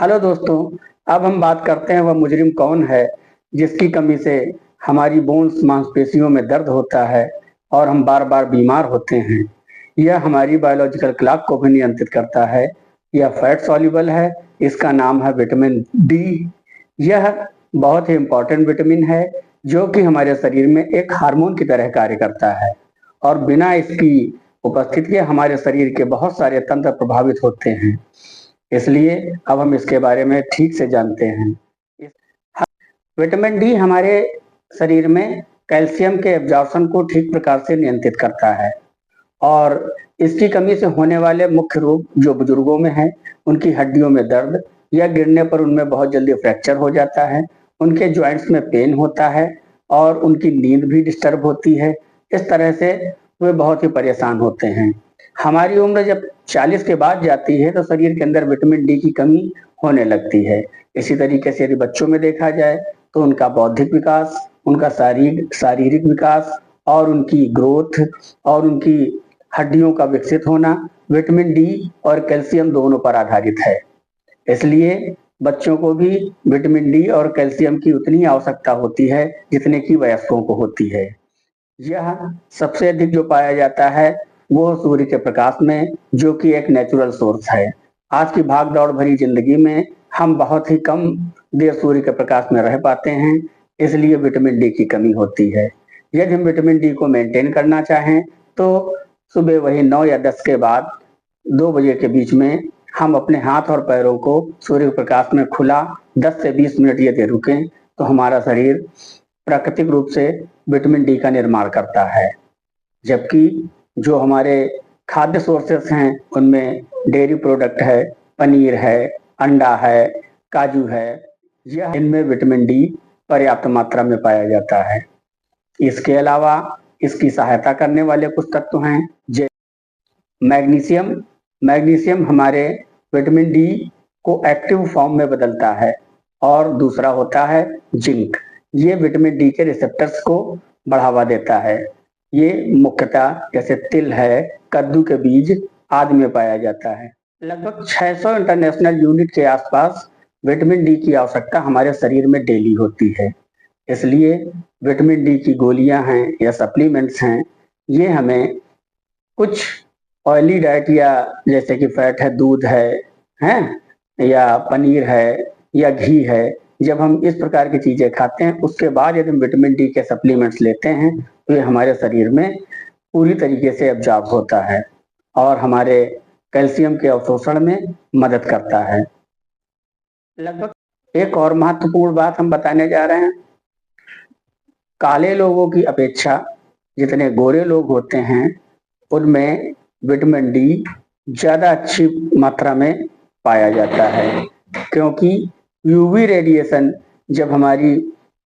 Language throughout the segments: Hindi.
हेलो दोस्तों। अब हम बात करते हैं वह मुजरिम कौन है जिसकी कमी से हमारी बोन्स मांसपेशियों में दर्द होता है और हम बार बार बीमार होते हैं। यह हमारी बायोलॉजिकल क्लॉक को भी नियंत्रित करता है। यह फैट सॉल्युबल है। इसका नाम है विटामिन डी। यह बहुत ही इम्पोर्टेंट विटामिन है जो कि हमारे शरीर में एक हार्मोन की तरह कार्य करता है और बिना इसकी उपस्थिति के हमारे शरीर के बहुत सारे तंत्र प्रभावित होते हैं। इसलिए अब हम इसके बारे में ठीक से जानते हैं। विटामिन डी हमारे शरीर में कैल्शियम के एब्जॉर्प्शन को ठीक प्रकार से नियंत्रित करता है और इसकी कमी से होने वाले मुख्य रोग जो बुजुर्गों में है, उनकी हड्डियों में दर्द या गिरने पर उनमें बहुत जल्दी फ्रैक्चर हो जाता है, उनके जॉइंट्स में पेन होता है और उनकी नींद भी डिस्टर्ब होती है। इस तरह से वे बहुत ही परेशान होते हैं। हमारी उम्र जब 40 के बाद जाती है तो शरीर के अंदर विटामिन डी की कमी होने लगती है। इसी तरीके से यदि बच्चों में देखा जाए तो उनका बौद्धिक विकास, उनका शारीरिक विकास और उनकी ग्रोथ और उनकी हड्डियों का विकसित होना विटामिन डी और कैल्शियम दोनों पर आधारित है। इसलिए बच्चों को भी विटामिन डी और कैल्शियम की उतनी आवश्यकता होती है जितने की वयस्कों को होती है। यह सबसे अधिक जो पाया जाता है वो सूर्य के प्रकाश में, जो कि एक नेचुरल सोर्स है। आज की भाग दौड़ भरी जिंदगी में हम बहुत ही कम देर सूर्य के प्रकाश में रह पाते हैं, इसलिए विटामिन डी की कमी होती है। यदि हम विटामिन डी को मेंटेन करना चाहें तो सुबह वही 9 या 10 के बाद 2 बजे के बीच में हम अपने हाथ और पैरों को सूर्य प्रकाश में खुला 10 से 20 मिनट यदि रुकें तो हमारा शरीर प्राकृतिक रूप से विटामिन डी का निर्माण करता है। जबकि जो हमारे खाद्य सोर्सेस हैं उनमें डेयरी प्रोडक्ट है, पनीर है, अंडा है, काजू है, यह इनमें विटामिन डी पर्याप्त मात्रा में पाया जाता है। इसके अलावा इसकी सहायता करने वाले कुछ तत्व हैं जैसे मैग्नीशियम। मैग्नीशियम हमारे विटामिन डी को एक्टिव फॉर्म में बदलता है और दूसरा होता है जिंक। ये विटामिन डी के रिसेप्टर्स को बढ़ावा देता है। ये मुख्यतः जैसे तिल है, कद्दू के बीज आदि में पाया जाता है। लगभग 600 इंटरनेशनल यूनिट के आसपास विटामिन डी की आवश्यकता हमारे शरीर में डेली होती है। इसलिए विटामिन डी की गोलियां हैं या सप्लीमेंट्स हैं, ये हमें कुछ ऑयली डाइट या जैसे कि फैट है, दूध है या पनीर है या घी है, जब हम इस प्रकार की चीजें खाते हैं उसके बाद यदि हम विटामिन डी के सप्लीमेंट्स लेते हैं तो ये हमारे शरीर में पूरी तरीके से एब्जॉर्ब होता है और हमारे कैल्शियम के अवशोषण में मदद करता है। लगभग एक और महत्वपूर्ण बात हम बताने जा रहे हैं। काले लोगों की अपेक्षा जितने गोरे लोग होते हैं उनमें विटामिन डी ज्यादा अच्छी मात्रा में पाया जाता है, क्योंकि यूवी रेडिएशन जब हमारी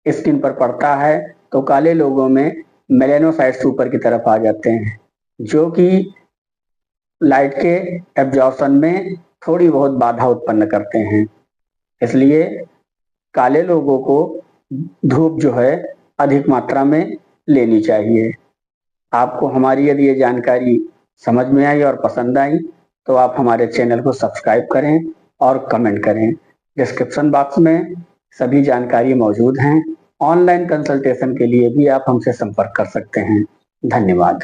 स्किन पर पड़ता है तो काले लोगों में मेलेनोसाइट्स ऊपर की तरफ आ जाते हैं, जो कि लाइट के एब्जॉर्प्शन में थोड़ी बहुत बाधा उत्पन्न करते हैं। इसलिए काले लोगों को धूप जो है अधिक मात्रा में लेनी चाहिए। आपको हमारी यदि ये जानकारी समझ में आई और पसंद आई तो आप हमारे चैनल को सब्सक्राइब करें और कमेंट करें। डिस्क्रिप्शन बॉक्स में सभी जानकारी मौजूद हैं। ऑनलाइन कंसल्टेशन के लिए भी आप हमसे संपर्क कर सकते हैं। धन्यवाद।